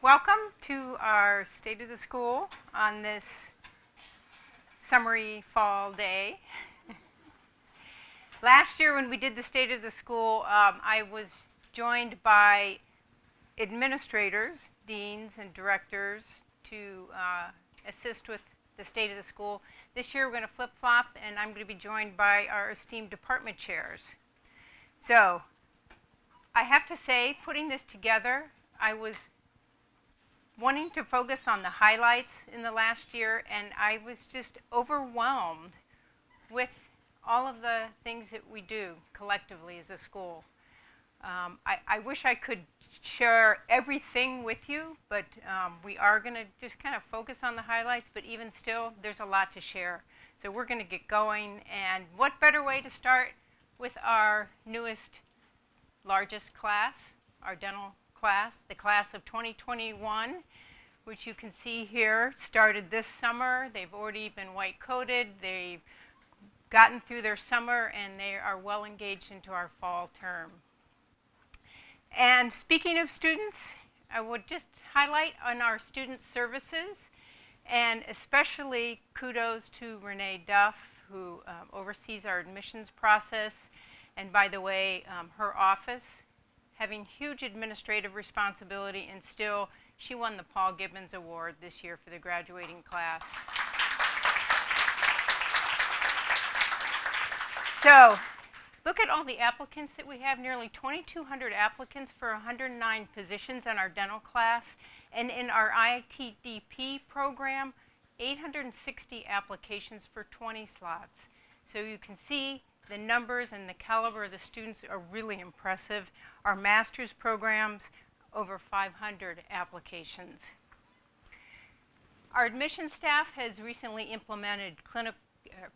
Welcome to our State of the School on this summery fall day. Last year when we did the State of the School, I was joined by administrators, deans, and directors to assist with the State of the School. This year we're going to flip-flop, and I'm going to be joined by our esteemed department chairs. So I have to say, putting this together, I was wanting to focus on the highlights in the last year, and I was just overwhelmed with all of the things that we do collectively as a school. I wish I could share everything with you, but we are going to just kind of focus on the highlights, but even still, there's a lot to share. So we're going to get going, and what better way to start with our newest, largest class, our dental class, the class of 2021, which you can see here, started this summer. They've already been white-coated. They've gotten through their summer, and they are well engaged into our fall term. And speaking of students, I would just highlight on our student services, and especially kudos to Renee Duff, who oversees our admissions process. And by the way, her office, having huge administrative responsibility, and still she won the Paul Gibbons Award this year for the graduating class. So look at all the applicants that we have, nearly 2,200 applicants for 109 positions in our dental class. And in our ITDP program, 860 applications for 20 slots. So you can see the numbers and the caliber of the students are really impressive. Our master's programs, over 500 applications. Our admission staff has recently implemented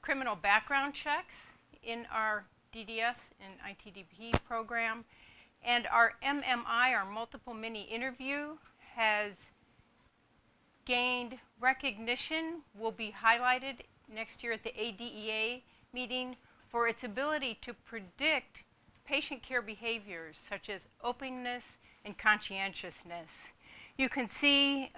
criminal background checks in our DDS and ITDP program. And our MMI, our multiple mini interview, has gained recognition, will be highlighted next year at the ADEA meeting, for its ability to predict patient care behaviors such as openness and conscientiousness. You can see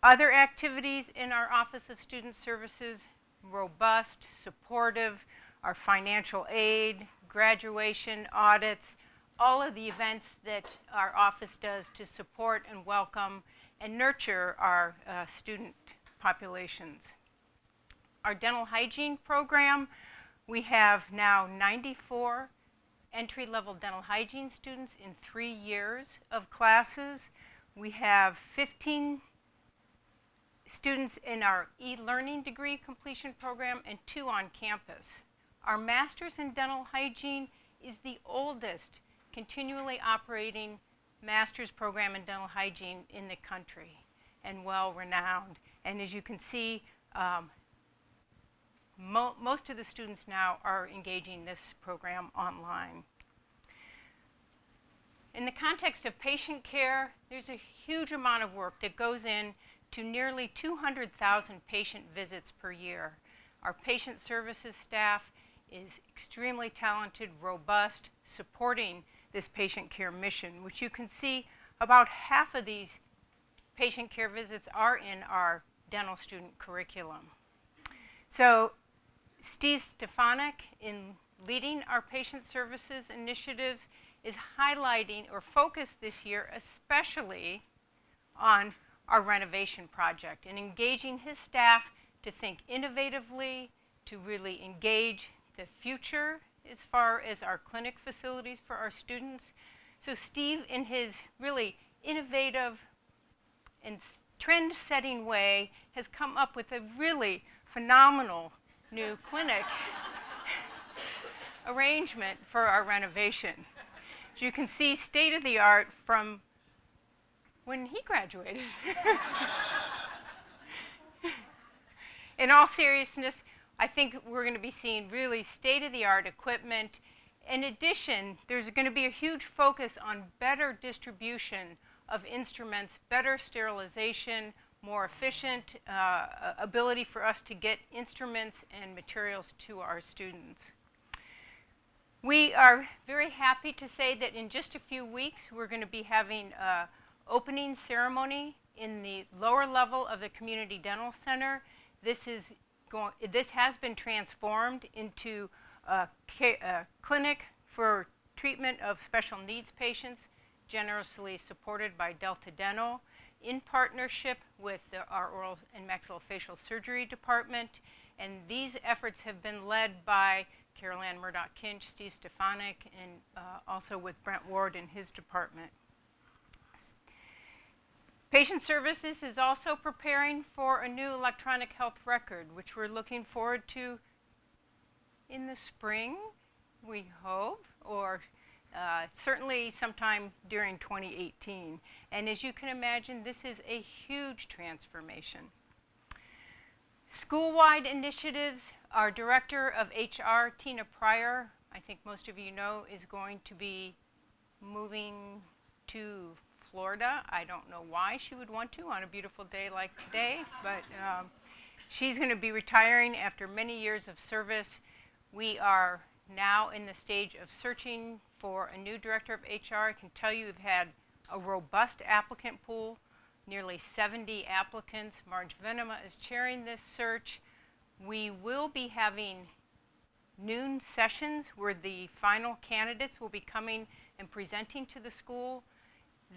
other activities in our Office of Student Services, robust, supportive, our financial aid, graduation, audits, all of the events that our office does to support and welcome and nurture our student populations. Our dental hygiene program, we have now 94 entry-level dental hygiene students in 3 years of classes. We have 15 students in our e-learning degree completion program and 2 on campus. Our master's in dental hygiene is the oldest continually operating master's program in dental hygiene in the country, and well-renowned. And as you can see, most of the students now are engaging this program online. In the context of patient care, there's a huge amount of work that goes into nearly 200,000 patient visits per year. Our patient services staff is extremely talented, robust, supporting this patient care mission, which you can see about half of these patient care visits are in our dental student curriculum. So Steve Stefanik, in leading our patient services initiatives, is highlighting or focused this year especially on our renovation project and engaging his staff to think innovatively, to really engage the future as far as our clinic facilities for our students. So Steve, in his really innovative and trend-setting way, has come up with a really phenomenal new clinic arrangement for our renovation. As you can see, state-of-the-art from when he graduated. In all seriousness, I think we're going to be seeing really state-of-the-art equipment. In addition, there's going to be a huge focus on better distribution of instruments, better sterilization, more efficient ability for us to get instruments and materials to our students. We are very happy to say that in just a few weeks, we're going to be having opening ceremony in the lower level of the Community Dental Center. This has been transformed into a clinic for treatment of special needs patients, generously supported by Delta Dental, in partnership with our Oral and Maxillofacial Surgery Department. And these efforts have been led by Carol Ann Murdoch-Kinch, Steve Stefanik, and also with Brent Ward in his department. Patient Services is also preparing for a new electronic health record, which we're looking forward to in the spring, we hope, or certainly sometime during 2018. And as you can imagine, this is a huge transformation. Schoolwide Initiatives, our Director of HR, Tina Pryor, I think most of you know, is going to be moving to Florida. I don't know why she would want to on a beautiful day like today, but she's going to be retiring after many years of service. We are now in the stage of searching for a new Director of HR. I can tell you we've had a robust applicant pool, nearly 70 applicants. Marge Venema is chairing this search. We will be having noon sessions where the final candidates will be coming and presenting to the school.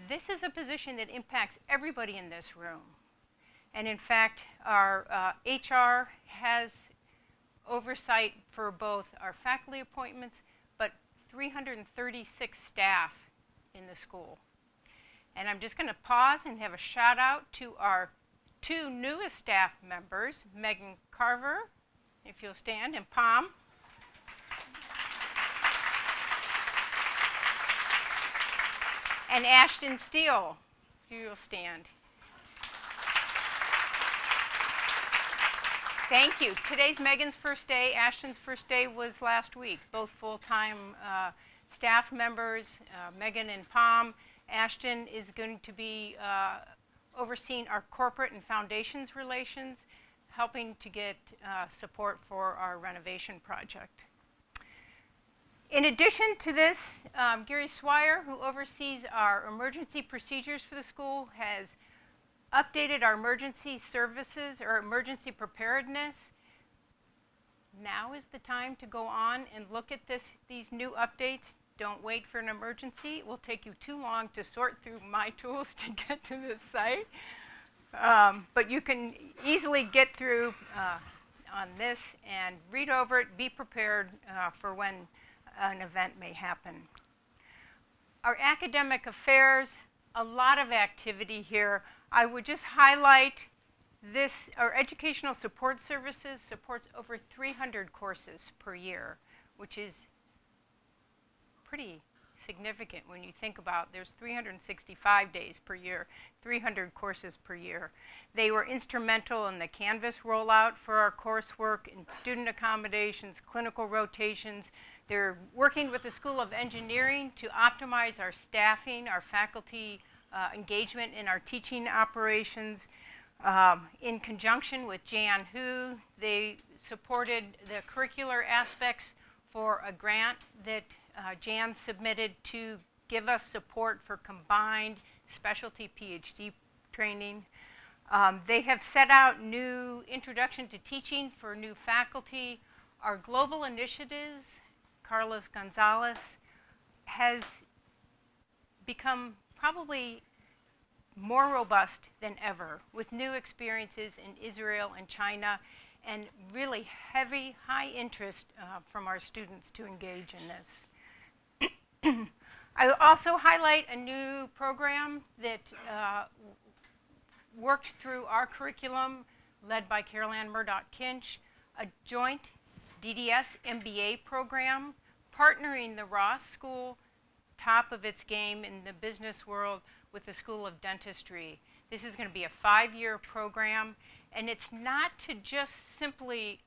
This is a position that impacts everybody in this room. And in fact, our HR has oversight for both our faculty appointments, but 336 staff in the school. And I'm just going to pause and have a shout out to our two newest staff members, Megan Carver, if you'll stand, and POM. And Ashton Steele, if you'll stand. Thank you. Today's Megan's first day. Ashton's first day was last week. Both full-time staff members, Megan and POM. Ashton is going to be overseeing our corporate and foundations relations, helping to get support for our renovation project. In addition to this, Gary Swire, who oversees our emergency procedures for the school, has updated our emergency services or emergency preparedness. Now is the time to go on and look at these new updates. Don't wait for an emergency. It will take you too long to sort through my tools to get to this site. But you can easily get through on this and read over it, be prepared for when an event may happen. Our academic affairs, a lot of activity here. I would just highlight this. Our educational support services supports over 300 courses per year, which is pretty significant when you think about there's 365 days per year, 300 courses per year. They were instrumental in the Canvas rollout for our coursework, in student accommodations, clinical rotations. They're working with the School of Engineering to optimize our staffing, our faculty engagement in our teaching operations. In conjunction with Jan Hu, they supported the curricular aspects for a grant that Jan submitted to give us support for combined specialty PhD training. They have set out new introduction to teaching for new faculty. Our global initiatives, Carlos Gonzalez, has become probably more robust than ever, with new experiences in Israel and China, and really heavy, high interest from our students to engage in this. I will also highlight a new program that worked through our curriculum, led by Carol Ann Murdoch-Kinch, a joint DDS MBA program, partnering the Ross School, top of its game in the business world, with the School of Dentistry. This is going to be a 5-year program, and it's not to just simply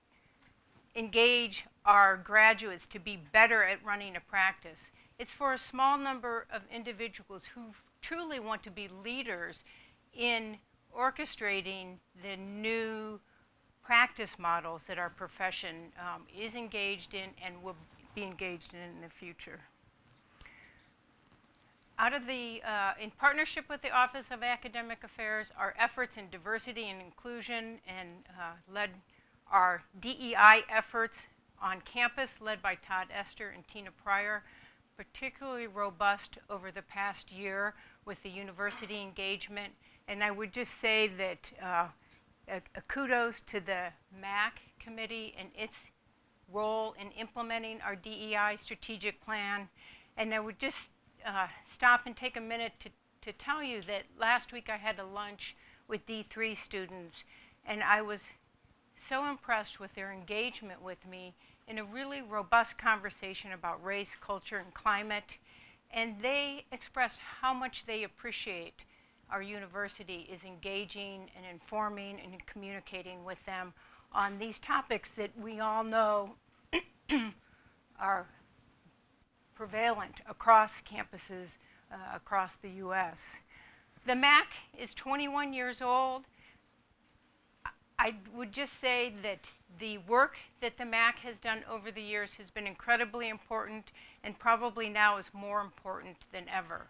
engage our graduates to be better at running a practice. It's for a small number of individuals who truly want to be leaders in orchestrating the new practice models that our profession is engaged in and will be engaged in the future. in partnership with the Office of Academic Affairs, our efforts in diversity and inclusion and led our DEI efforts on campus, led by Todd Esther and Tina Pryor, particularly robust over the past year with the university engagement. And I would just say that a kudos to the MAC committee and its role in implementing our DEI strategic plan. And I would just stop and take a minute to tell you that last week I had a lunch with D3 students, and I was so impressed with their engagement with me in a really robust conversation about race, culture, and climate. And they expressed how much they appreciate our university is engaging and informing and communicating with them on these topics that we all know are prevalent across campuses across the U.S. The MAC is 21 years old. I would just say that the work that the MAC has done over the years has been incredibly important, and probably now is more important than ever.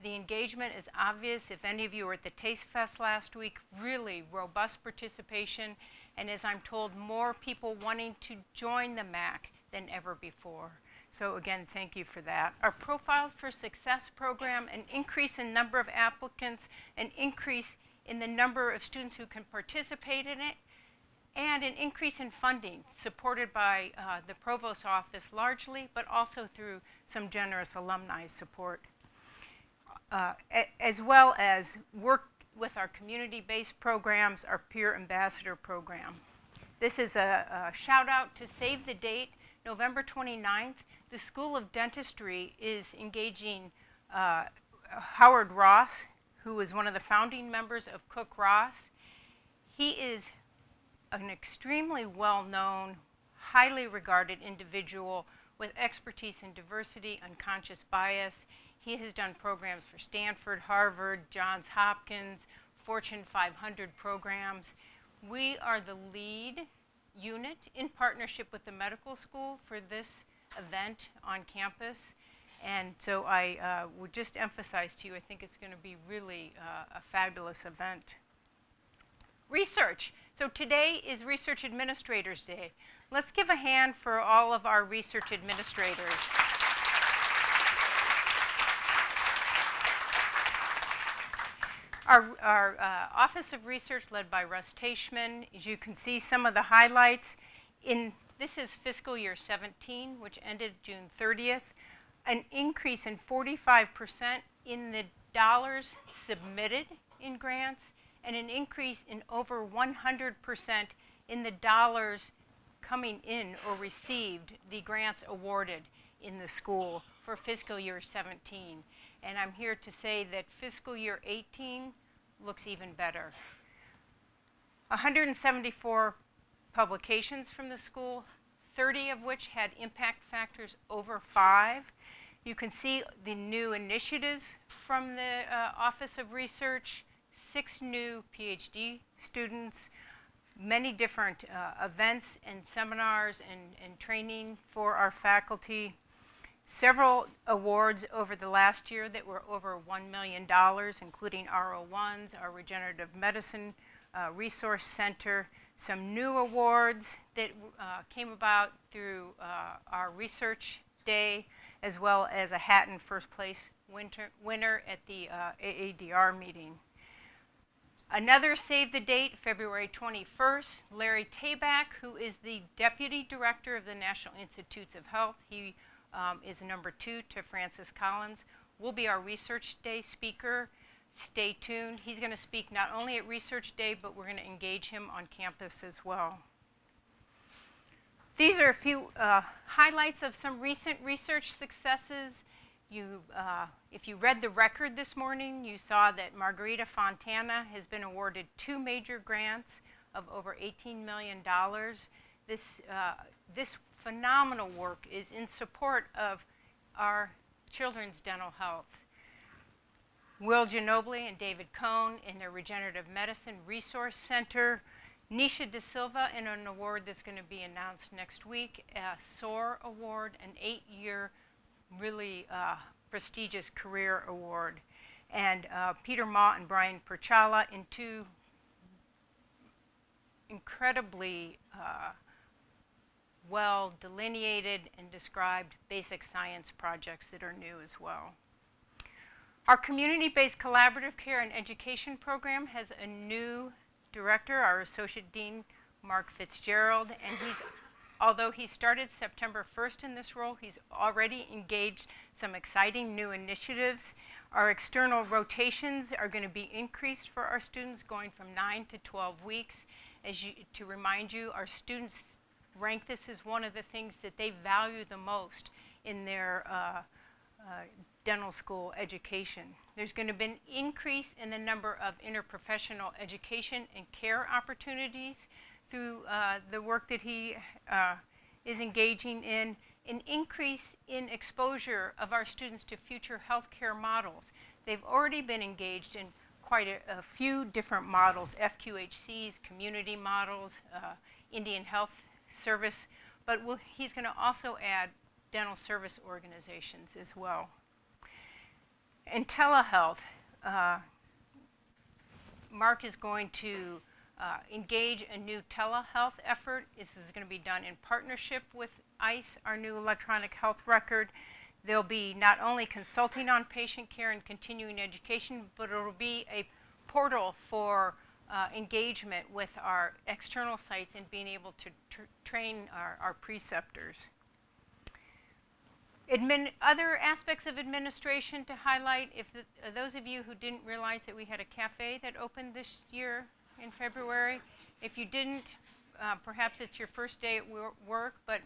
The engagement is obvious. If any of you were at the Taste Fest last week, really robust participation, and as I'm told, more people wanting to join the MAC than ever before. So again, thank you for that. Our Profiles for Success program, an increase in number of applicants, an increase in the number of students who can participate in it, and an increase in funding supported by the Provost's office largely, but also through some generous alumni support, as well as work with our community-based programs, our peer ambassador program. This is a shout out to save the date, November 29th. The School of Dentistry is engaging Howard Ross, who is one of the founding members of Cook Ross. He is an extremely well-known, highly regarded individual with expertise in diversity, unconscious bias. He has done programs for Stanford, Harvard, Johns Hopkins, Fortune 500 programs. We are the lead unit in partnership with the medical school for this event on campus. And so I would just emphasize to you, I think it's going to be really a fabulous event. Research. So today is Research Administrators Day. Let's give a hand for all of our research administrators. Our Office of Research, led by Russ Teichman, as you can see some of the highlights. This is fiscal year 17, which ended June 30th. An increase in 45% in the dollars submitted in grants, and an increase in over 100% in the dollars coming in or received, the grants awarded in the school for fiscal year 17. And I'm here to say that fiscal year 18 looks even better. 174 publications from the school, 30 of which had impact factors over 5. You can see the new initiatives from the Office of Research, 6 new PhD students, many different events and seminars and training for our faculty, several awards over the last year that were over $1 million, including RO1s, our Regenerative Medicine Resource Center, some new awards that came about through our Research Day, as well as a Hatton first place winner at the AADR meeting. Another save the date, February 21st, Larry Tabak, who is the Deputy Director of the National Institutes of Health. He is number 2 to Francis Collins, will be our Research Day speaker. Stay tuned. He's going to speak not only at Research Day, but we're going to engage him on campus as well. These are a few highlights of some recent research successes. If you read the record this morning, you saw that Margarita Fontana has been awarded 2 major grants of over $18 million. This phenomenal work is in support of our children's dental health. Will Ginobili and David Cohn in their Regenerative Medicine Resource Center. Nisha De Silva in an award that's going to be announced next week, a SOAR Award, an 8-year really prestigious career award. And Peter Ma and Brian Perchala in 2 incredibly well delineated and described basic science projects that are new as well. Our community-based collaborative care and education program has a new director, our Associate Dean, Mark Fitzgerald, and although he started September 1st in this role, he's already engaged some exciting new initiatives. Our external rotations are going to be increased for our students, going from 9 to 12 weeks. To remind you, our students rank this as one of the things that they value the most in their dental school education. There's going to be an increase in the number of interprofessional education and care opportunities through the work that he is engaging in, an increase in exposure of our students to future healthcare models. They've already been engaged in quite a few different models, FQHCs, community models, Indian Health Service, but he's going to also add dental service organizations as well. In telehealth, Mark is going to engage a new telehealth effort. This is going to be done in partnership with ICE, our new electronic health record. They'll be not only consulting on patient care and continuing education, but it will be a portal for engagement with our external sites and being able to train our preceptors. Other aspects of administration to highlight, if those of you who didn't realize that we had a cafe that opened this year in February, if you didn't, perhaps it's your first day at work, but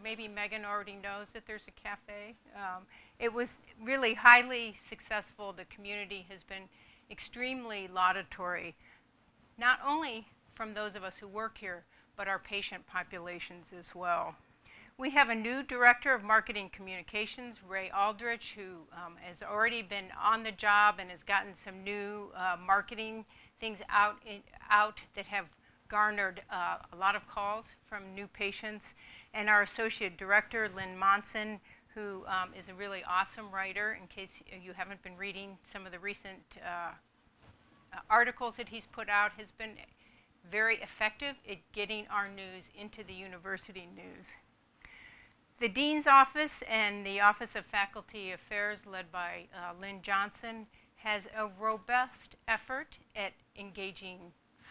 maybe Megan already knows that there's a cafe. It was really highly successful. The community has been extremely laudatory, not only from those of us who work here, but our patient populations as well. We have a new director of marketing communications, Ray Aldrich, who has already been on the job and has gotten some new marketing things out that have garnered a lot of calls from new patients. And our associate director, Lynn Monson, who is a really awesome writer, in case you haven't been reading some of the recent articles that he's put out, has been very effective at getting our news into the university news. The Dean's Office and the Office of Faculty Affairs, led by Lynn Johnson, has a robust effort at engaging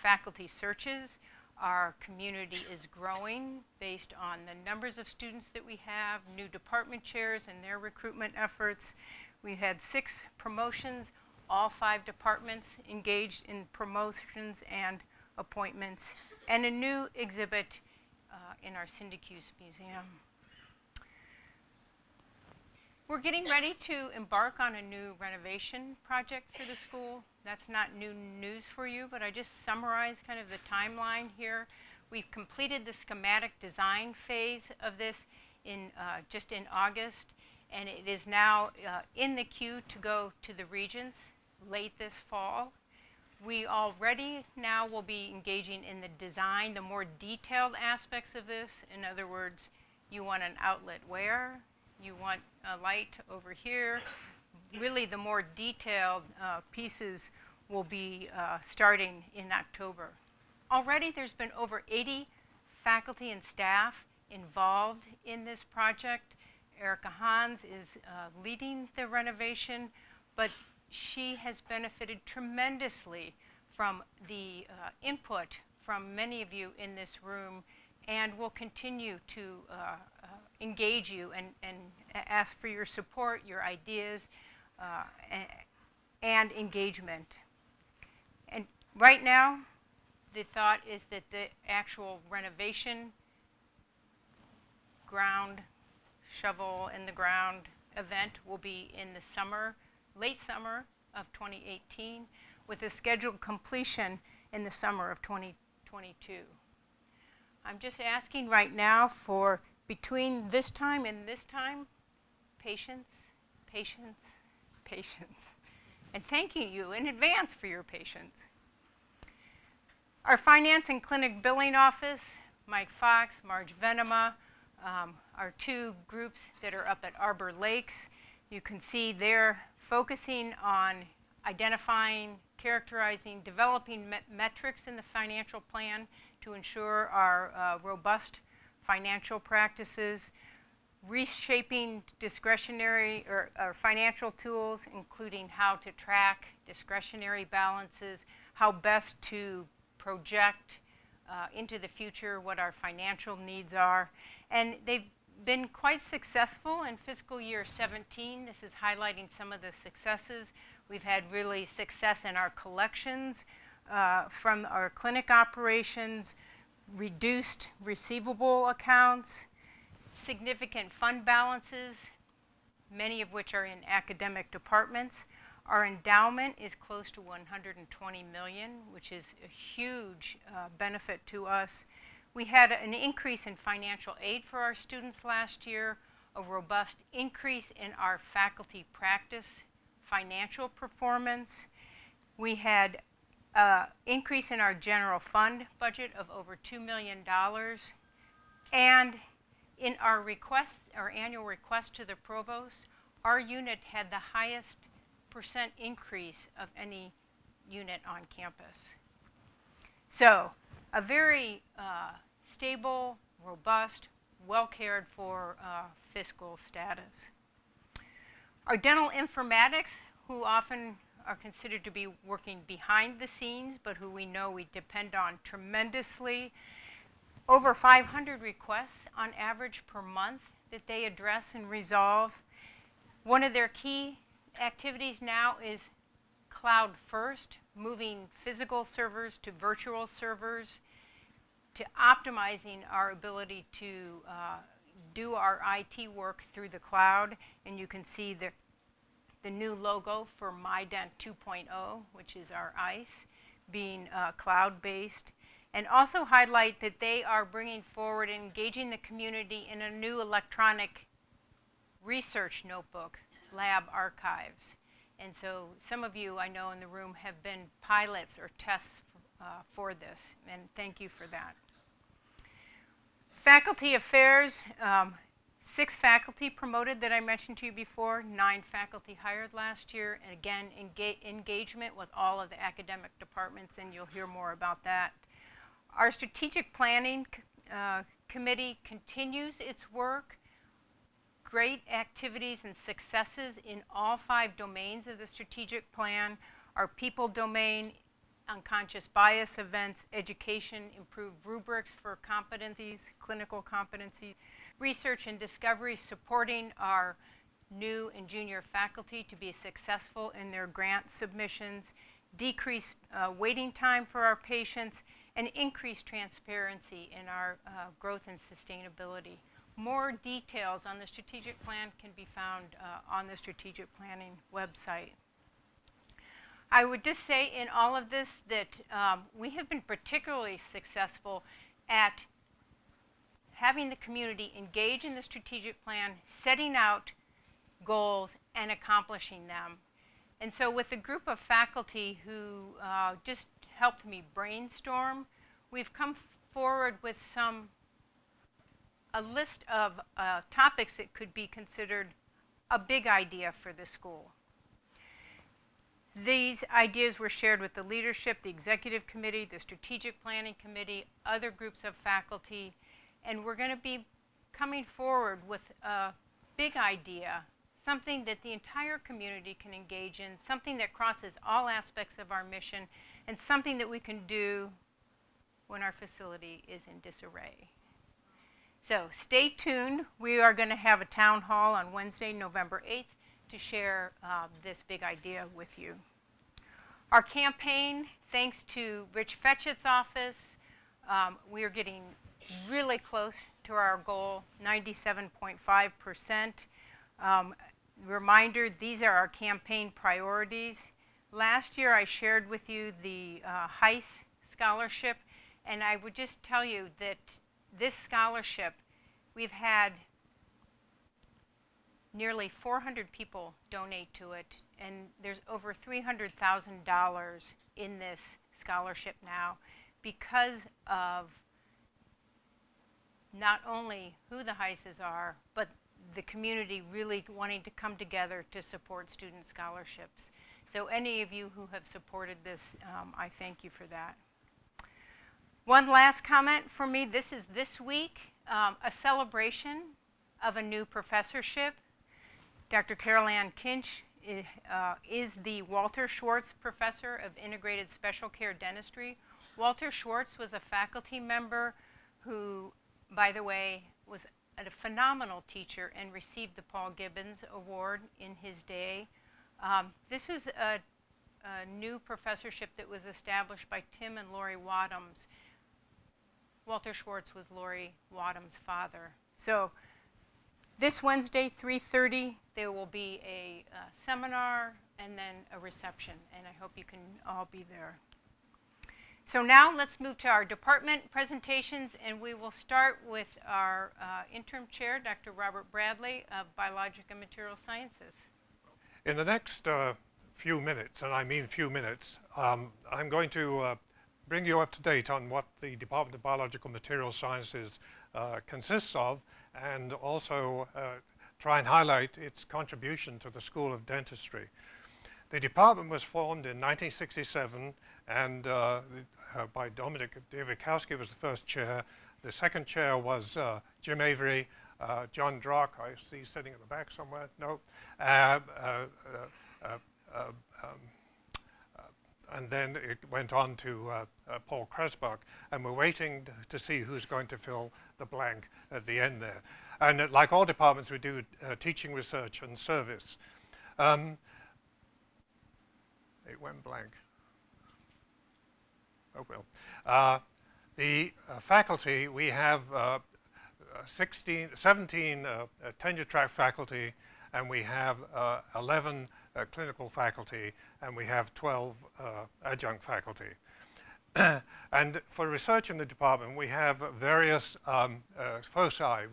faculty searches. Our community is growing based on the numbers of students that we have, new department chairs and their recruitment efforts. We had 6 promotions, all 5 departments engaged in promotions and appointments, and a new exhibit in our Syndicuse Museum. We're getting ready to embark on a new renovation project for the school. That's not new news for you, but I just summarized kind of the timeline here. We've completed the schematic design phase of this just in August, and it is now in the queue to go to the regents late this fall. We already now will be engaging in the design, the more detailed aspects of this. In other words, you want an outlet where? You want a light over here. Really, the more detailed pieces will be starting in October. Already, there's been over 80 faculty and staff involved in this project. Erica Hans is leading the renovation, but she has benefited tremendously from the input from many of you in this room, and will continue to engage you and ask for your support, your ideas, and engagement. And right now, the thought is that the actual renovation ground, shovel in the ground event will be in the summer, late summer of 2018, with a scheduled completion in the summer of 2022. I'm just asking right now for between this time and this time, patience, patience, patience. And thanking you in advance for your patience. Our finance and clinic billing office, Mike Fox, Marge Venema, our two groups that are up at Arbor Lakes. You can see they're focusing on identifying, characterizing, developing metrics in the financial plan to ensure our robust financial practices, reshaping discretionary or financial tools, including how to track discretionary balances, how best to project into the future what our financial needs are. And they've been quite successful in fiscal year 17. This is highlighting some of the successes. We've had really success in our collections from our clinic operations, reduced receivable accounts, significant fund balances, many of which are in academic departments. Our endowment is close to 120 million, which is a huge benefit to us. We had an increase in financial aid for our students last year, a robust increase in our faculty practice financial performance. We had an increase in our general fund budget of over $2 million. And in our requests, our annual request to the provost, our unit had the highest % increase of any unit on campus. So a very stable, robust, well-cared for fiscal status. Our dental informatics, who often are considered to be working behind the scenes, but who we know we depend on tremendously. Over 500 requests on average per month that they address and resolve. One of their key activities now is cloud first, moving physical servers to virtual servers, to optimizing our ability to do our IT work through the cloud. And you can see the new logo for MyDent 2.0, which is our ICE, being cloud-based. And also highlight that they are bringing forward and engaging the community in a new electronic research notebook, Lab Archives. And so some of you I know in the room have been pilots or tests for this, and thank you for that. Faculty affairs, 6 faculty promoted that I mentioned to you before, 9 faculty hired last year, and again, engagement with all of the academic departments, and you'll hear more about that. Our strategic planning committee continues its work. Great activities and successes in all 5 domains of the strategic plan. Our people domain, unconscious bias events, education, improved rubrics for competencies, clinical competencies, research and discovery, supporting our new and junior faculty to be successful in their grant submissions, decrease waiting time for our patients, and increase transparency in our growth and sustainability. More details on the strategic plan can be found on the strategic planning website. I would just say in all of this that we have been particularly successful at having the community engage in the strategic plan, setting out goals, and accomplishing them. And so with a group of faculty who just helped me brainstorm, we've come forward with a list of topics that could be considered a big idea for the school. These ideas were shared with the leadership, the executive committee, the strategic planning committee, other groups of faculty, and we're going to be coming forward with a big idea, something that the entire community can engage in, something that crosses all aspects of our mission, and something that we can do when our facility is in disarray. So stay tuned. We are going to have a town hall on Wednesday, November 8th to share this big idea with you. Our campaign, thanks to Rich Fetchett's office, we are getting really close to our goal, 97.5%. Reminder, these are our campaign priorities. Last year I shared with you the HEIS scholarship, and I would just tell you that this scholarship, we've had nearly 400 people donate to it, and there's over $300,000 in this scholarship now because of not only who the HISAs are, but the community really wanting to come together to support student scholarships. So any of you who have supported this, I thank you for that. One last comment for me, this is this week, a celebration of a new professorship. Dr. Carol Ann Kinch is the Walter Swartz Professor of Integrated Special Care Dentistry. Walter Swartz was a faculty member who, by the way, was a phenomenal teacher and received the Paul Gibbons Award in his day. This was a new professorship that was established by Tim and Lori Wadhams. Walter Swartz was Lori Wadham's father. So this Wednesday, 3:30, there will be a seminar and then a reception, and I hope you can all be there. So now let's move to our department presentations, and we will start with our interim chair, Dr. Robert Bradley of Biologic and Material Sciences. In the next few minutes, and I mean few minutes, I'm going to bring you up to date on what the Department of Biological Material Sciences consists of, and also try and highlight its contribution to the School of Dentistry. The department was formed in 1967, and by Dominic Davikowski was the first chair. The second chair was Jim Avery, John Drock, I see sitting in the back somewhere, no. And then it went on to Paul Kresbach, and we're waiting to see who's going to fill the blank at the end there. And like all departments, we do teaching, research, and service. It went blank. Oh well. The faculty, we have 17 tenure-track faculty, and we have 11 clinical faculty, and we have 12 adjunct faculty. And for research in the department, we have various foci.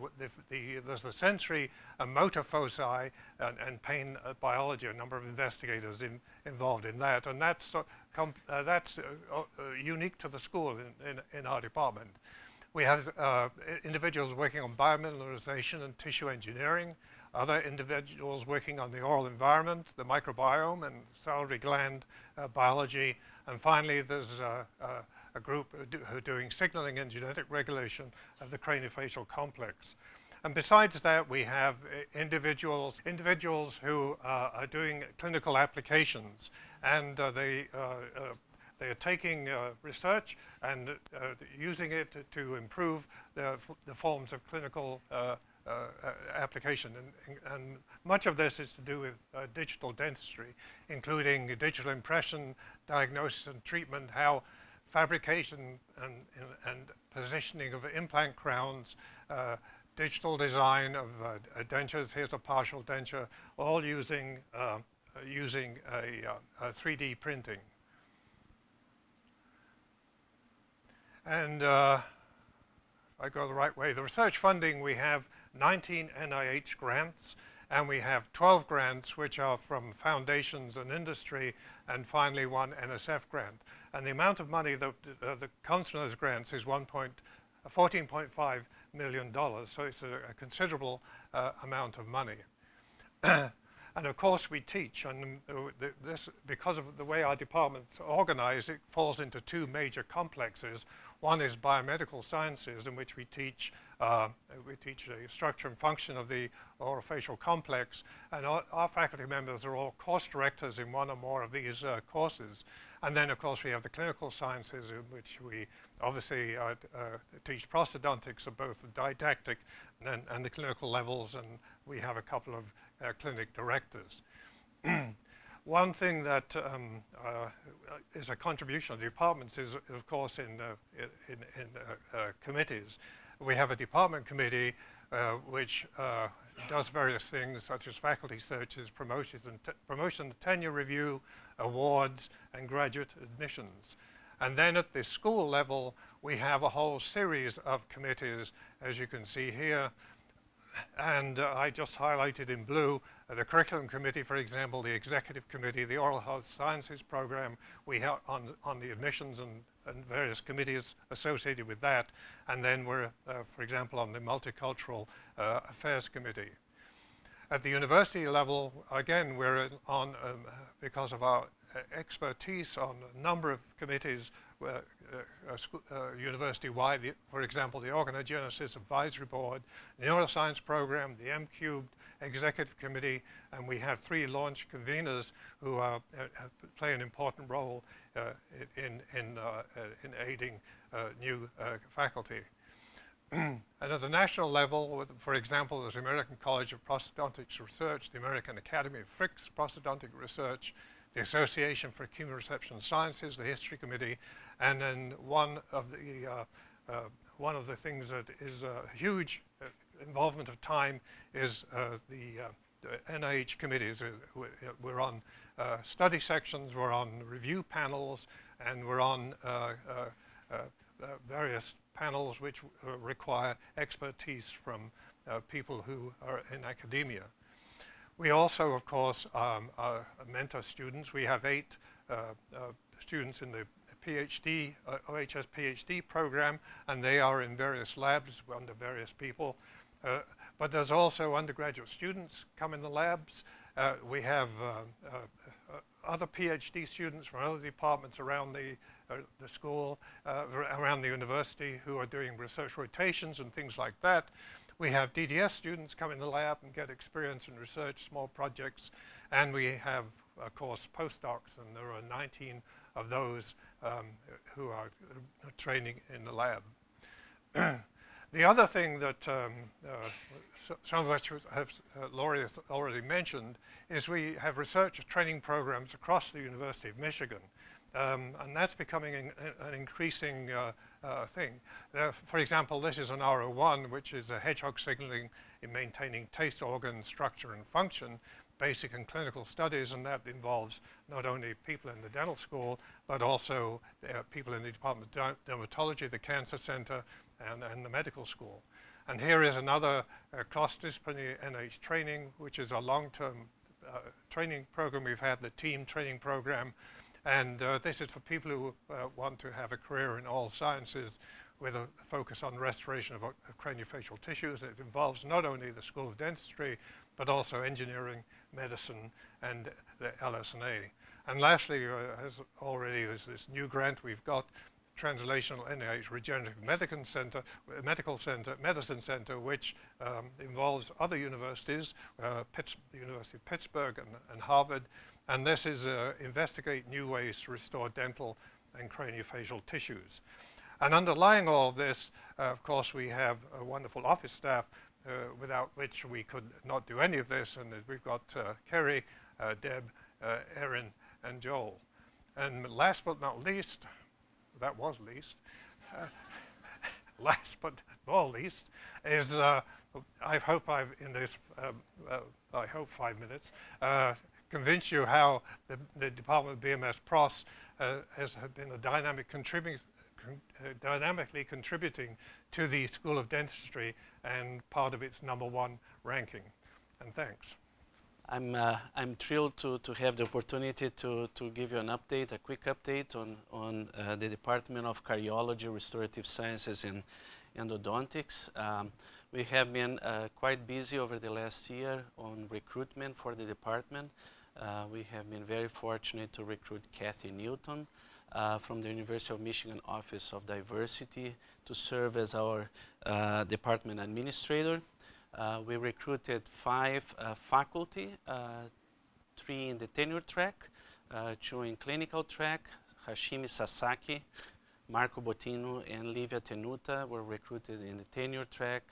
There's the sensory and motor foci and pain biology, a number of investigators involved in that, and that's unique to the school in our department. We have individuals working on biomineralization and tissue engineering, other individuals working on the oral environment, the microbiome, and salivary gland biology. And finally, there's a group who are doing signaling and genetic regulation of the craniofacial complex. And besides that, we have individuals who are doing clinical applications, and they are taking research and using it to improve the forms of clinical application, and much of this is to do with digital dentistry, including digital impression, diagnosis and treatment, how fabrication and positioning of implant crowns, digital design of dentures. Here's a partial denture, all using a 3D printing. And if I go the right way, the research funding, we have 19 NIH grants, and we have 12 grants which are from foundations and industry, and finally one NSF grant. And the amount of money that comes from those grants is $14.5 million, so it's a considerable amount of money. And of course we teach, and this, because of the way our department's organized, it falls into two major complexes. One is biomedical sciences, in which we teach the structure and function of the orofacial complex, and our faculty members are all course directors in one or more of these courses. And then of course we have the clinical sciences, in which we obviously teach prosthodontics of both the didactic and the clinical levels, and we have a couple of clinic directors. One thing that is a contribution of the departments is, of course, in committees. We have a department committee which does various things, such as faculty searches, promotion, tenure review, awards, and graduate admissions. And then at the school level, we have a whole series of committees, as you can see here. And I just highlighted in blue the curriculum committee, for example, the executive committee, the oral health sciences program. We have on the admissions and and various committees associated with that. And then we're, for example, on the Multicultural Affairs Committee. At the university level, again, we're on, because of our expertise on a number of committees university-wide, for example, the Organogenesis Advisory Board, the Neuroscience Program, the M-Cubed Executive Committee, and we have 3 launch conveners who play an important role in aiding new faculty. And at the national level, for example, there's the American College of Prosthodontics Research, the American Academy of Frick's Prosthodontic Research, the Association for Chemoreception Sciences, the History Committee, and then one of the things that is a huge involvement of time is the NIH committees. We're on study sections, we're on review panels, and we're on various panels which require expertise from people who are in academia. We also, of course, mentor students. We have 8 students in the PhD, OHS PhD program, and they are in various labs under various people. But there's also undergraduate students come in the labs. We have other PhD students from other departments around the school, around the university, who are doing research rotations and things like that. We have DDS students come in the lab and get experience in research, small projects, and we have, of course, postdocs, and there are 19 of those who are training in the lab. The other thing that some of us have, Laurie has already mentioned, is we have research training programs across the University of Michigan. And that's becoming an increasing thing. For example, this is an R01, which is a hedgehog signaling in maintaining taste organ structure and function, basic and clinical studies, and that involves not only people in the dental school, but also people in the Department of Dermatology, the Cancer Center, and the medical school. And here is another cross-disciplinary NIH training, which is a long-term training program we've had, the team training program. And this is for people who want to have a career in all sciences with a focus on restoration of craniofacial tissues. It involves not only the School of Dentistry, but also engineering, medicine, and the LS&A. And lastly, as already there's this new grant we've got, Translational NIH Regenerative Medicine Center, which involves other universities, the University of Pittsburgh and Harvard. And this is investigate new ways to restore dental and craniofacial tissues. And underlying all of this, of course, we have a wonderful office staff without which we could not do any of this. And we've got Kerry, Deb, Erin, and Joel. And last but not least, that was least, last but not least, is I hope I've, in this, I hope 5 minutes, convince you how the Department of BMS Pros has been a dynamically contributing to the School of Dentistry and part of its #1 ranking. And thanks. I'm thrilled to have the opportunity to give you an update, a quick update on the Department of Cariology, Restorative Sciences, and Endodontics. We have been quite busy over the last year on recruitment for the department. We have been very fortunate to recruit Kathy Newton from the University of Michigan Office of Diversity to serve as our department administrator. We recruited 5 faculty, 3 in the tenure track, 2 in clinical track. Hashimi Sasaki, Marco Bottino, and Livia Tenuta were recruited in the tenure track.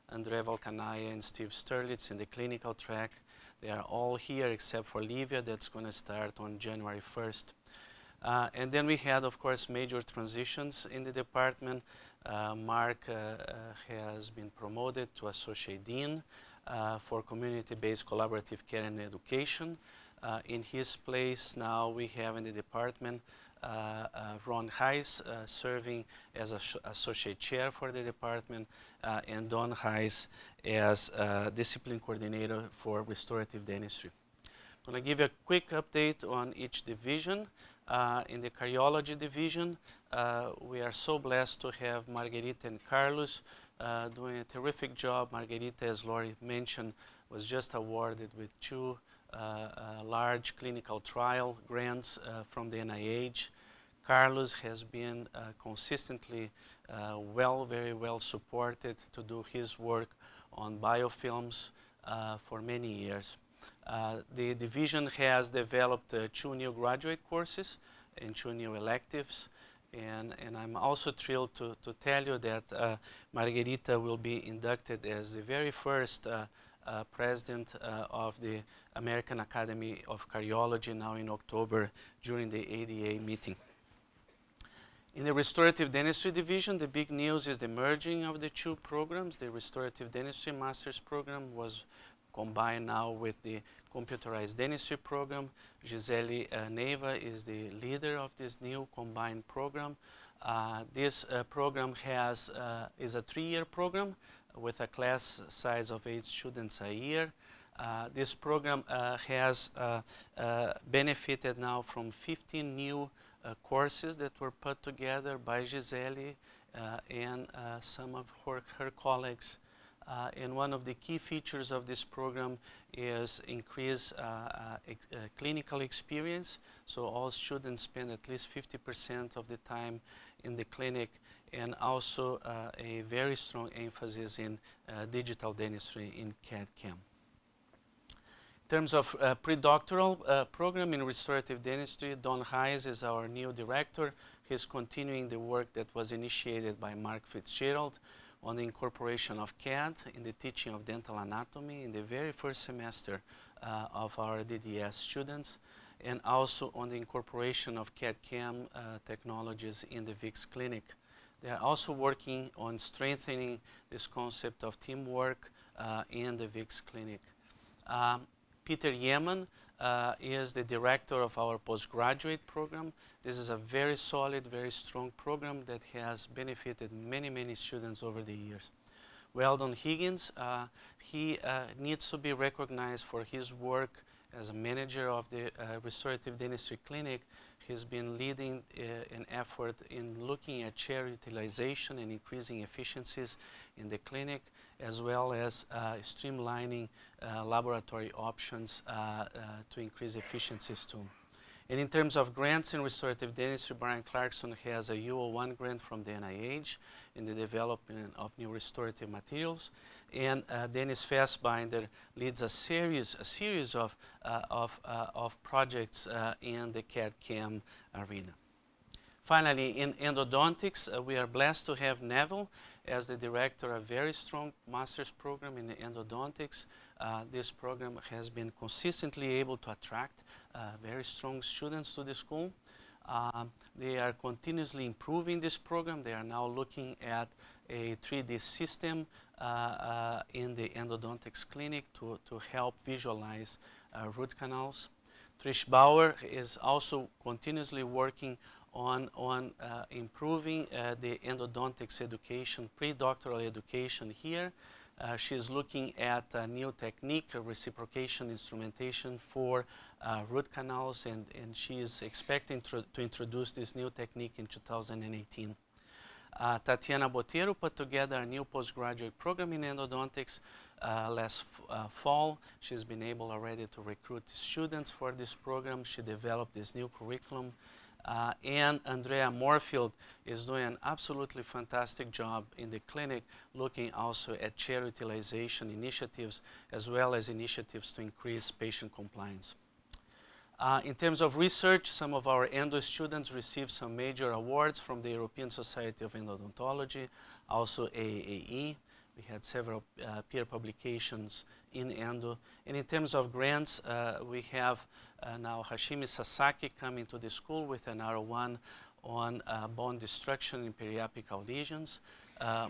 Andrea Volkanaya and Steve Sterlitz in the clinical track. They are all here except for Livia, that's going to start on January 1st. And then we had, of course, major transitions in the department. Mark has been promoted to Associate Dean for Community-Based Collaborative Care and Education. In his place now we have in the department Ron Heiss serving as Associate Chair for the department and Don Heiss as Discipline Coordinator for Restorative Dentistry. I'm going to give you a quick update on each division. In the Cariology Division, we are so blessed to have Margarita and Carlos doing a terrific job. Margarita, as Lori mentioned, was just awarded with 2 large clinical trial grants from the NIH. Carlos has been consistently very well supported to do his work on biofilms for many years. The division has developed 2 new graduate courses and 2 new electives. And I'm also thrilled to tell you that Margarita will be inducted as the very first president of the American Academy of Cariology now in October during the ADA meeting. In the Restorative Dentistry Division, the big news is the merging of the 2 programs. The Restorative Dentistry Master's Program was combined now with the Computerized Dentistry Program. Gisele Neiva is the leader of this new combined program. This program is a 3-year program with a class size of 8 students a year. This program has benefited now from 15 new courses that were put together by Gisele and some of her colleagues. And one of the key features of this program is increased clinical experience. So all students spend at least 50% of the time in the clinic, and also a very strong emphasis in digital dentistry in CAD/CAM. In terms of pre-doctoral program in restorative dentistry, Don Hayes is our new director. He's continuing the work that was initiated by Mark Fitzgerald on the incorporation of CAD in the teaching of dental anatomy in the very first semester of our DDS students, and also on the incorporation of CAD/CAM technologies in the VIX clinic. They are also working on strengthening this concept of teamwork in the VIX clinic. Peter Yeman is the director of our postgraduate program. This is a very solid, very strong program that has benefited many students over the years. Weldon Higgins, he needs to be recognized for his work as a manager of the restorative dentistry clinic. He's been leading an effort in looking at chair utilization and increasing efficiencies in the clinic, as well as streamlining laboratory options to increase efficiencies too. And in terms of grants in restorative dentistry, Brian Clarkson has a U01 grant from the NIH in the development of new restorative materials. And Dennis Fassbinder leads a series of projects in the CAD/CAM arena. Finally, in endodontics, we are blessed to have Neville as the director of a very strong master's program in endodontics. This program has been consistently able to attract very strong students to the school. They are continuously improving this program. They are now looking at a 3D system in the endodontics clinic to help visualize root canals. Trish Bauer is also continuously working on improving the endodontics education, pre-doctoral education here. She's looking at a new technique, a reciprocation instrumentation for root canals, and she is expecting to introduce this new technique in 2018. Tatiana Botero put together a new postgraduate program in endodontics last fall. She's been able already to recruit students for this program. She developed this new curriculum. And Andrea Moorfield is doing an absolutely fantastic job in the clinic, looking also at chair utilization initiatives, as well as initiatives to increase patient compliance. In terms of research, some of our endo students received some major awards from the European Society of Endodontology, also AAE. We had several peer publications in endo. And in terms of grants, we have now Hashimi Sasaki coming to the school with an R01 on bone destruction in periapical lesions.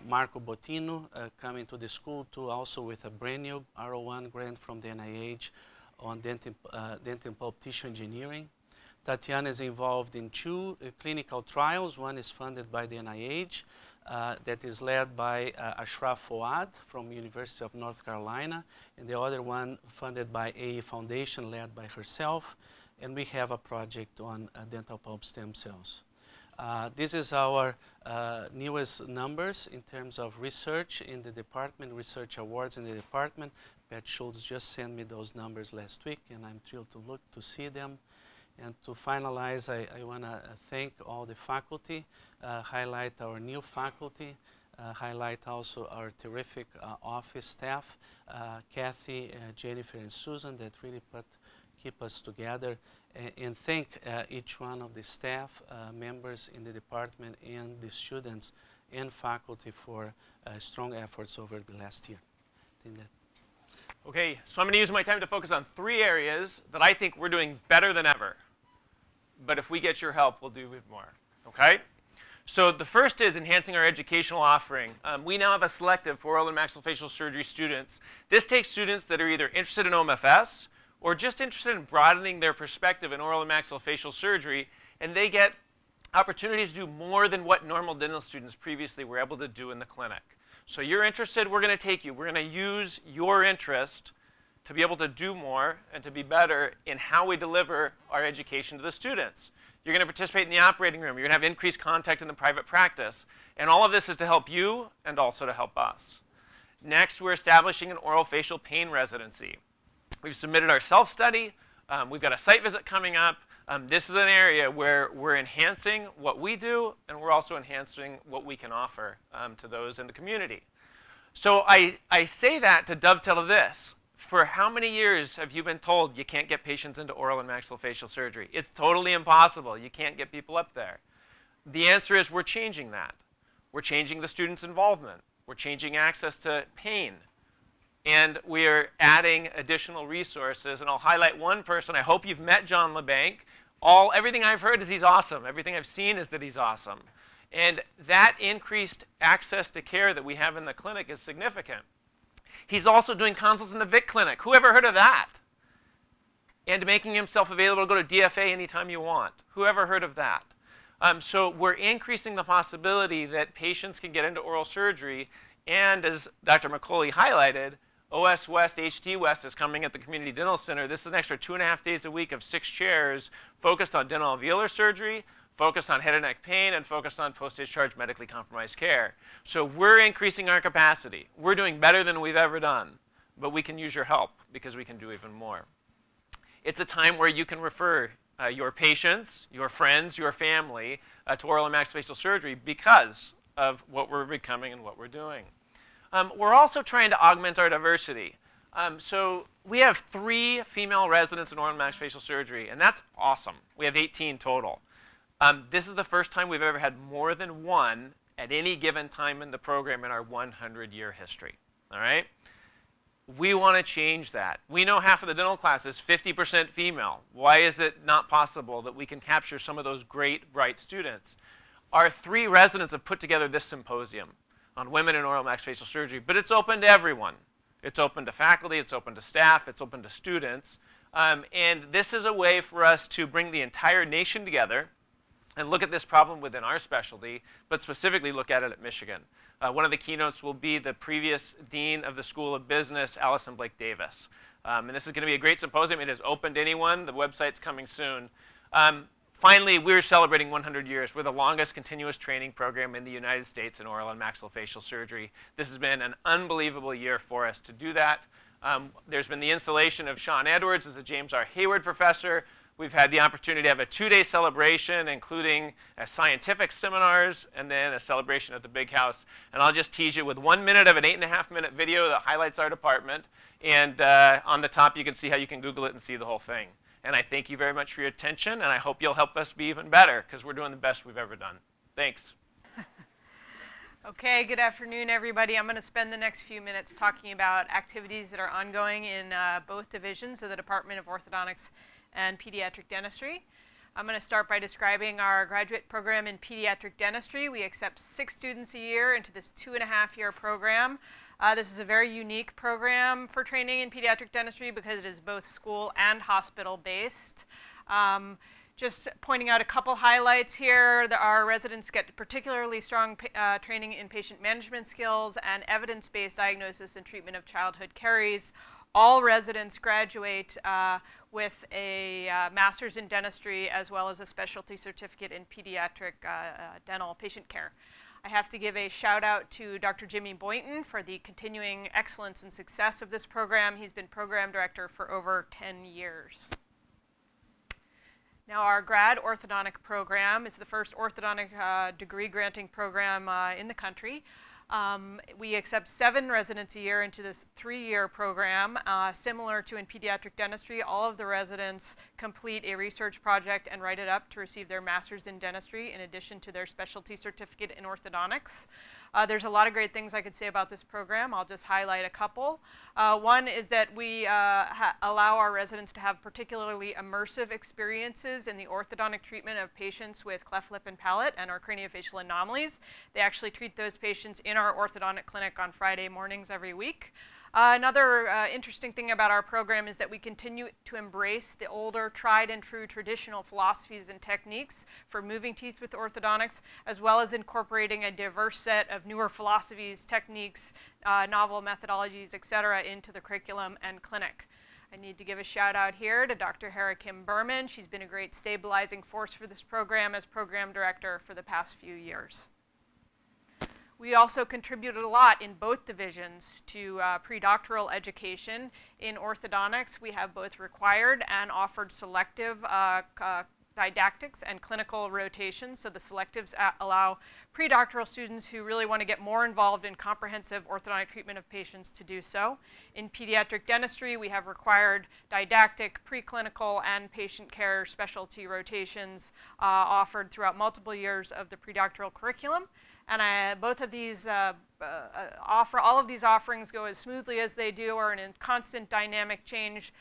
Marco Bottino coming to the school too, also with a brand new R01 grant from the NIH on dental pulp tissue engineering. Tatiana is involved in 2 clinical trials. One is funded by the NIH, that is led by Ashraf Fouad from University of North Carolina, and the other one funded by a foundation led by herself. and we have a project on dental pulp stem cells. This is our newest numbers in terms of research in the department, research awards in the department. Pat Schultz just sent me those numbers last week, and I'm thrilled to see them. And to finalize, I want to thank all the faculty, highlight our new faculty, highlight also our terrific office staff, Kathy, Jennifer, and Susan, that really keep us together, and thank each one of the staff members in the department and the students and faculty for strong efforts over the last year. Okay, so I'm going to use my time to focus on 3 areas that I think we're doing better than ever. But if we get your help, we'll do even more. Okay? So the first is enhancing our educational offering. We now have a selective for oral and maxillofacial surgery students. This takes students that are either interested in OMFS or just interested in broadening their perspective in oral and maxillofacial surgery, and they get opportunities to do more than what normal dental students previously were able to do in the clinic. So you're interested, we're going to take you. We're going to use your interest to be able to do more and to be better in how we deliver our education to the students. You're going to participate in the operating room. You're going to have increased contact in the private practice. And all of this is to help you and also to help us. Next, we're establishing an oral facial pain residency. We've submitted our self-study. We've got a site visit coming up. This is an area where we're enhancing what we do, and we're also enhancing what we can offer to those in the community. So I say that to dovetail to this. For how many years have you been told you can't get patients into oral and maxillofacial surgery? It's totally impossible. You can't get people up there. The answer is we're changing that. We're changing the students' involvement. We're changing access to pain. And we're adding additional resources. And I'll highlight one person. I hope you've met John LeBanc. Everything I've heard is he's awesome. Everything I've seen is that he's awesome. And that increased access to care that we have in the clinic is significant. He's also doing consults in the Vic clinic. Who ever heard of that? And making himself available to go to DFA anytime you want. Who ever heard of that? So we're increasing the possibility that patients can get into oral surgery. And as Dr. McCauley highlighted, OS West, HD West is coming at the Community Dental Center. This is an extra 2.5 days a week of 6 chairs focused on dental alveolar surgery, focused on head and neck pain, and focused on post-discharge medically compromised care. So we're increasing our capacity. We're doing better than we've ever done, but we can use your help because we can do even more. It's a time where you can refer your patients, your friends, your family to oral and maxillofacial surgery because of what we're becoming and what we're doing. We're also trying to augment our diversity. So we have 3 female residents in oral and maxillofacial surgery, and that's awesome. We have 18 total. This is the first time we've ever had more than 1 at any given time in the program in our 100-year history. All right? We want to change that. We know half of the dental class is 50% female. Why is it not possible that we can capture some of those great, bright students? Our 3 residents have put together this symposium on women in oral maxillofacial surgery, but it's open to everyone. It's open to faculty, it's open to staff, it's open to students. And this is a way for us to bring the entire nation together and look at this problem within our specialty, but specifically look at it at Michigan. One of the keynotes will be the previous dean of the School of Business, Allison Blake Davis. And this is going to be a great symposium. It is open to anyone. The website's coming soon. Finally, we're celebrating 100 years. We're the longest continuous training program in the United States in oral and maxillofacial surgery. This has been an unbelievable year for us to do that. There's been the installation of Sean Edwards as the James R. Hayward Professor. We've had the opportunity to have a 2-day celebration, including scientific seminars and then a celebration at the Big House. And I'll just tease you with 1 minute of an 8.5-minute video that highlights our department. And on the top, you can see how you can Google it and see the whole thing. And I thank you very much for your attention, and I hope you'll help us be even better, because we're doing the best we've ever done. Thanks. Okay, good afternoon, everybody. I'm going to spend the next few minutes talking about activities that are ongoing in both divisions of the Department of Orthodontics and Pediatric Dentistry. I'm going to start by describing our graduate program in pediatric dentistry. We accept 6 students a year into this 2.5-year program. This is a very unique program for training in pediatric dentistry because it is both school and hospital based. Just pointing out a couple highlights here. Our residents get particularly strong training in patient management skills and evidence-based diagnosis and treatment of childhood caries. all residents graduate with a master's in dentistry as well as a specialty certificate in pediatric dental patient care. I have to give a shout out to Dr. Jimmy Boynton for the continuing excellence and success of this program. He's been program director for over 10 years. Now, our grad orthodontic program is the first orthodontic degree granting program in the country. We accept 7 residents a year into this 3-year program. Similar to in pediatric dentistry, all of the residents complete a research project and write it up to receive their master's in dentistry in addition to their specialty certificate in orthodontics. There's a lot of great things I could say about this program. I'll just highlight a couple. One is that we allow our residents to have particularly immersive experiences in the orthodontic treatment of patients with cleft lip and palate and or craniofacial anomalies. They actually treat those patients in our orthodontic clinic on Friday mornings every week. Another interesting thing about our program is that we continue to embrace the older, tried and true traditional philosophies and techniques for moving teeth with orthodontics, as well as incorporating a diverse set of newer philosophies, techniques, novel methodologies, et cetera, into the curriculum and clinic. I need to give a shout out here to Dr. Hara Kim Berman. She's been a great stabilizing force for this program as program director for the past few years. We also contributed a lot in both divisions to predoctoral education. In orthodontics, we have both required and offered selective didactics and clinical rotations. So the selectives allow predoctoral students who really want to get more involved in comprehensive orthodontic treatment of patients to do so. In pediatric dentistry, we have required didactic, preclinical, and patient care specialty rotations offered throughout multiple years of the predoctoral curriculum. And both of these all of these offerings go as smoothly as they do or in constant dynamic change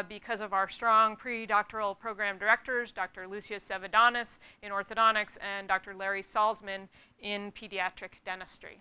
because of our strong pre-doctoral program directors, Dr. Lucia Sevedanis in orthodontics and Dr. Larry Salzman in pediatric dentistry.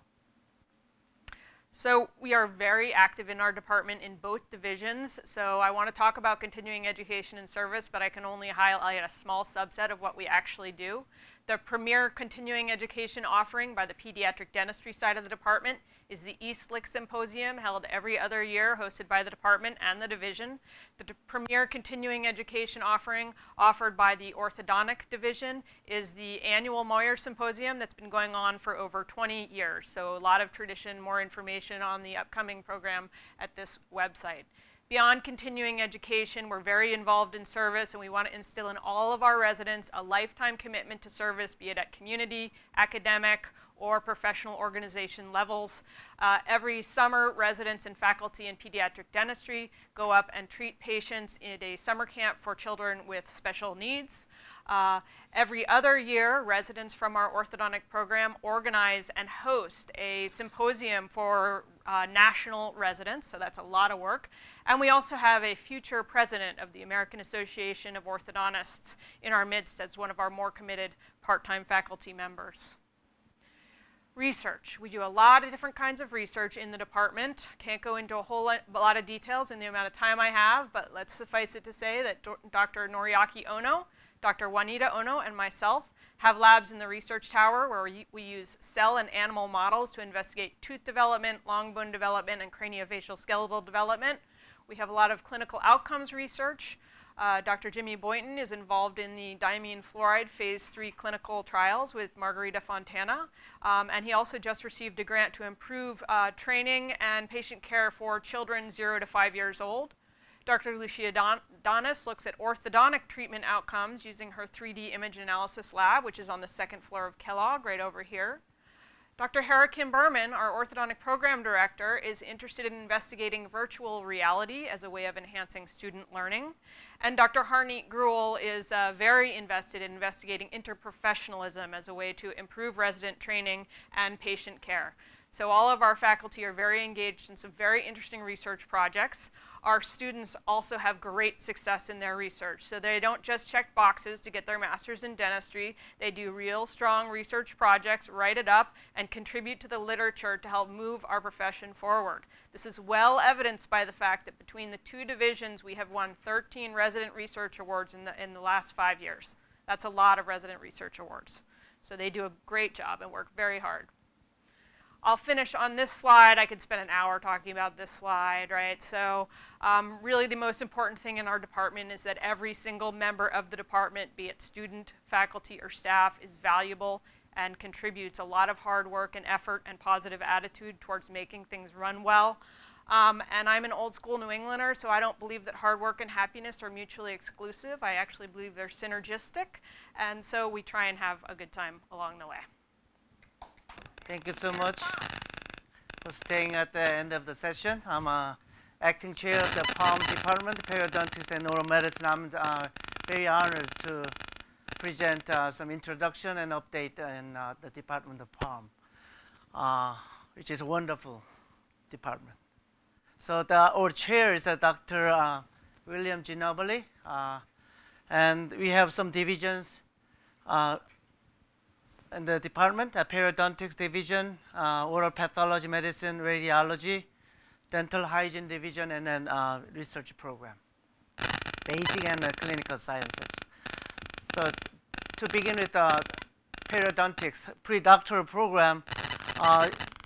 So we are very active in our department in both divisions. So I want to talk about continuing education and service, but I can only highlight a small subset of what we actually do. The premier continuing education offering by the pediatric dentistry side of the department is the Eastlick Symposium, held every other year, hosted by the department and the division. The premier continuing education offering offered by the orthodontic division is the annual Moyer Symposium that's been going on for over 20 years. So a lot of tradition, more information on the upcoming program at this website. Beyond continuing education, we're very involved in service, and we want to instill in all of our residents a lifetime commitment to service, be it at community, academic, or professional organization levels. Every summer, residents and faculty in pediatric dentistry go up and treat patients in a summer camp for children with special needs. Every other year, residents from our orthodontic program organize and host a symposium for national residents, so that's a lot of work. And we also have a future president of the American Association of Orthodontists in our midst as one of our more committed part-time faculty members. Research. We do a lot of different kinds of research in the department. Can't go into a whole lot of details in the amount of time I have, but let's suffice it to say that Dr. Noriaki Ono, Dr. Juanita Ono, and myself have labs in the research tower where we use cell and animal models to investigate tooth development, long bone development, and craniofacial skeletal development. We have a lot of clinical outcomes research. Dr. Jimmy Boynton is involved in the diamine fluoride phase 3 clinical trials with Margarita Fontana. And he also just received a grant to improve training and patient care for children 0 to 5 years old. Dr. Lucia Donis looks at orthodontic treatment outcomes using her 3D image analysis lab, which is on the 2nd floor of Kellogg, right over here. Dr. Hara Kim Berman, our orthodontic program director, is interested in investigating virtual reality as a way of enhancing student learning. And Dr. Harneet Gruel is very invested in investigating interprofessionalism as a way to improve resident training and patient care. So all of our faculty are very engaged in some very interesting research projects. Our students also have great success in their research. So they don't just check boxes to get their master's in dentistry. They do real strong research projects, write it up, and contribute to the literature to help move our profession forward. This is well evidenced by the fact that between the 2 divisions, we have won 13 resident research awards in the last 5 years. That's a lot of resident research awards. So they do a great job and work very hard. I'll finish on this slide. I could spend an hour talking about this slide, right? So really the most important thing in our department is that every single member of the department, be it student, faculty, or staff, is valuable and contributes a lot of hard work and effort and positive attitude towards making things run well. And I'm an old school New Englander, so I don't believe that hard work and happiness are mutually exclusive. I actually believe they're synergistic, and so we try and have a good time along the way. Thank you so much for staying at the end of the session. I'm acting chair of the POM department, Periodontics and Oral Medicine. I'm very honored to present some introduction and update in the department of POM, which is a wonderful department. So our chair is Dr. William Ginobili, and we have some divisions in the department, Periodontics Division, Oral Pathology Medicine, Radiology, Dental Hygiene Division, and then Research Program, Basic and Clinical Sciences. So to begin with Periodontics pre-doctoral program,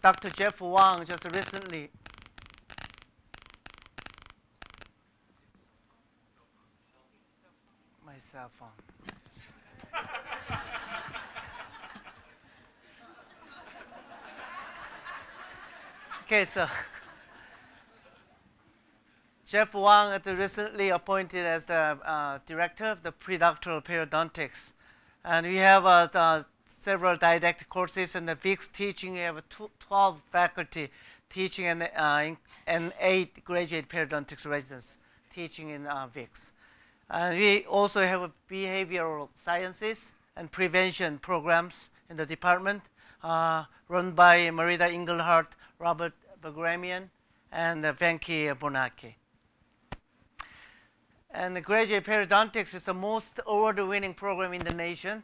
Dr. Jeff Wang just recently my cell phone. Okay, so Jeff Wang is recently appointed as the director of the pre-doctoral periodontics. And we have several didactic courses in the VIX teaching. We have 12 faculty teaching and 8 graduate periodontics residents teaching in VIX. And we also have behavioral sciences and prevention programs in the department run by Marita Engelhardt, Robert Bagramian, and Venki Bonacchi. And the graduate periodontics is the most award-winning program in the nation,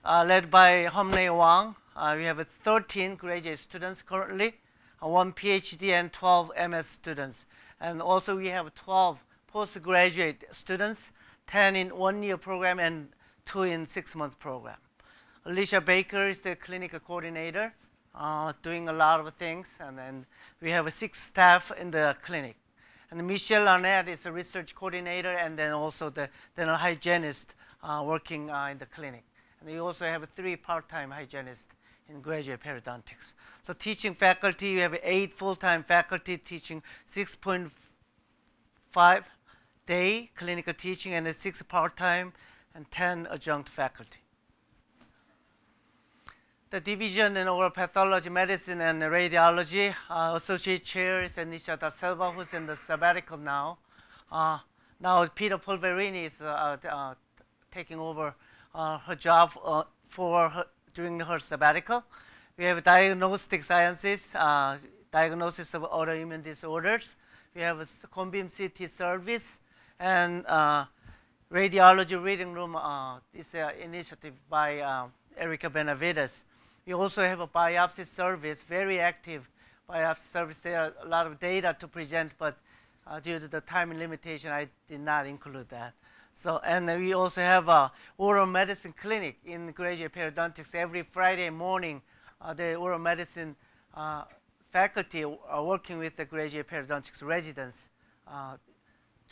led by Homnei Wang. We have 13 graduate students currently, 1 PhD and 12 MS students. And also we have 12 postgraduate students, 10 in 1-year program and 2 in 6-month program. Alicia Baker is the clinical coordinator, doing a lot of things, and then we have 6 staff in the clinic. And Michelle Arnett is a research coordinator, and then also the dental hygienist working in the clinic. And we also have 3 part-time hygienists in graduate periodontics. So teaching faculty, we have 8 full-time faculty teaching 6.5 day clinical teaching, and 6 part-time and 10 adjunct faculty. The division in oral pathology, medicine, and radiology, associate chair is Nisha Da Silva, who's in the sabbatical now. Now Peter Polverini is taking over her job during her sabbatical. We have diagnostic sciences, diagnosis of autoimmune disorders. We have a Conbeam CT service, and radiology reading room is an initiative by Erica Benavides. We also have a biopsy service, very active biopsy service. There are a lot of data to present, but due to the time limitation, I did not include that. So, and we also have a oral medicine clinic in graduate periodontics. Every Friday morning, the oral medicine faculty are working with the graduate periodontics residents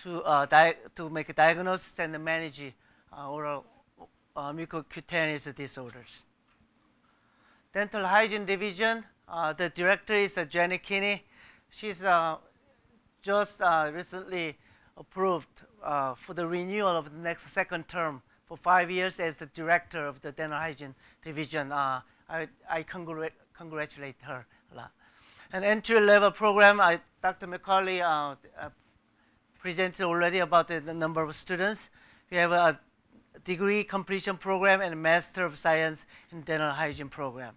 to make a diagnosis and manage oral mucocutaneous disorders. Dental Hygiene Division, the director is Jenny Kinney. She's just recently approved for the renewal of the next 2nd term for 5 years as the director of the Dental Hygiene Division. I congratulate her a lot. An entry-level program, Dr. McCauley presented already about the number of students. We have a degree completion program and a Master of Science in Dental Hygiene program.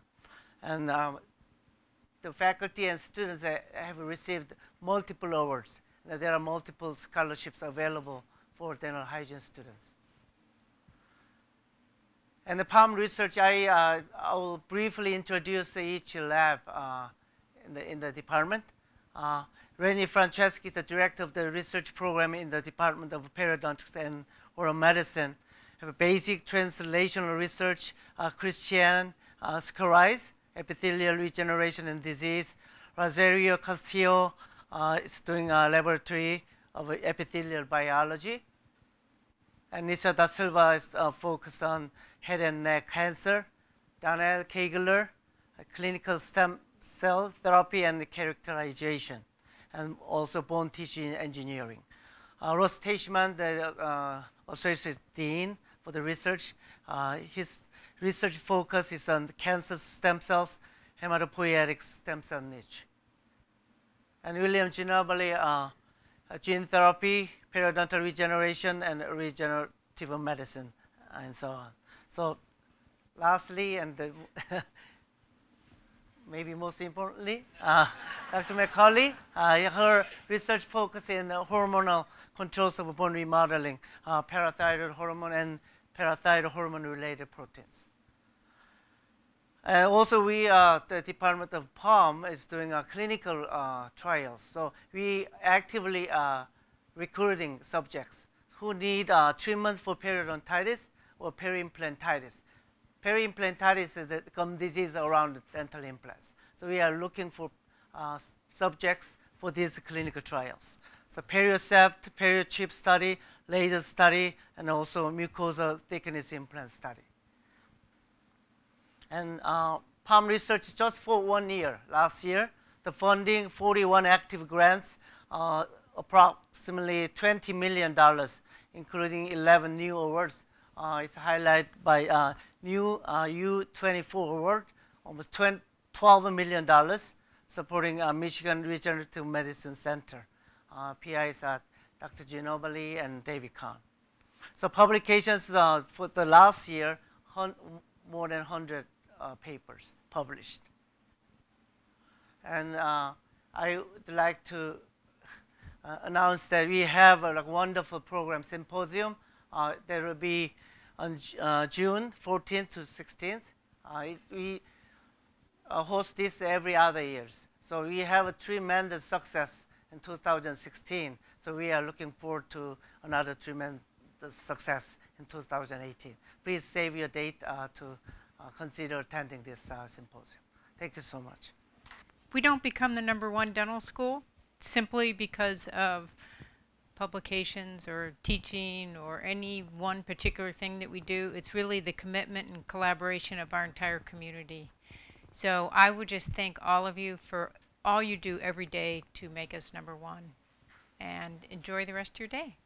And the faculty and students have received multiple awards. There are multiple scholarships available for dental hygiene students. And the POM Research, I will briefly introduce each lab in the department. Rennie Franceschi is the director of the research program in the Department of Periodontics and Oral Medicine. We have a basic translational research, Christian Scarais epithelial regeneration and disease. Rosario Castillo is doing a laboratory of epithelial biology. And Nisha Da Silva is focused on head and neck cancer. Daniel Kegler, clinical stem cell therapy and characterization, and also bone tissue engineering. Ross Teichmann, the Associate Dean for the research, his research focus is on cancer stem cells, hematopoietic stem cell niche. And William Ginobili, gene therapy, periodontal regeneration, and regenerative medicine, and so on. So lastly, and maybe most importantly, Dr. McCauley, her research focus in hormonal controls of bone remodeling, parathyroid hormone and parathyroid hormone-related proteins. And also, the Department of POM is doing clinical trials. So we actively recruiting subjects who need treatment for periodontitis or peri-implantitis. Peri-implantitis is the gum disease around dental implants. So we are looking for subjects for these clinical trials. So Sept, chip study, laser study, and also mucosa thickness implant study. And POM Research just for 1 year, last year, the funding, 41 active grants, approximately $20 million, including 11 new awards. It's highlighted by new U24 award, almost $12 million, supporting Michigan Regenerative Medicine Center. PIs are Dr. Ginobili and David Kahn. So publications for the last year, more than 100 papers published. And I would like to announce that we have a wonderful program symposium. There will be on June 14th to 16th. We host this every other year. So we have a tremendous success in 2016. So we are looking forward to another tremendous success in 2018. Please save your date to consider attending this symposium. Thank you so much. We don't become the #1 dental school simply because of publications or teaching or any one particular thing that we do. It's really the commitment and collaboration of our entire community. So I would just thank all of you for all you do every day to make us #1, and enjoy the rest of your day.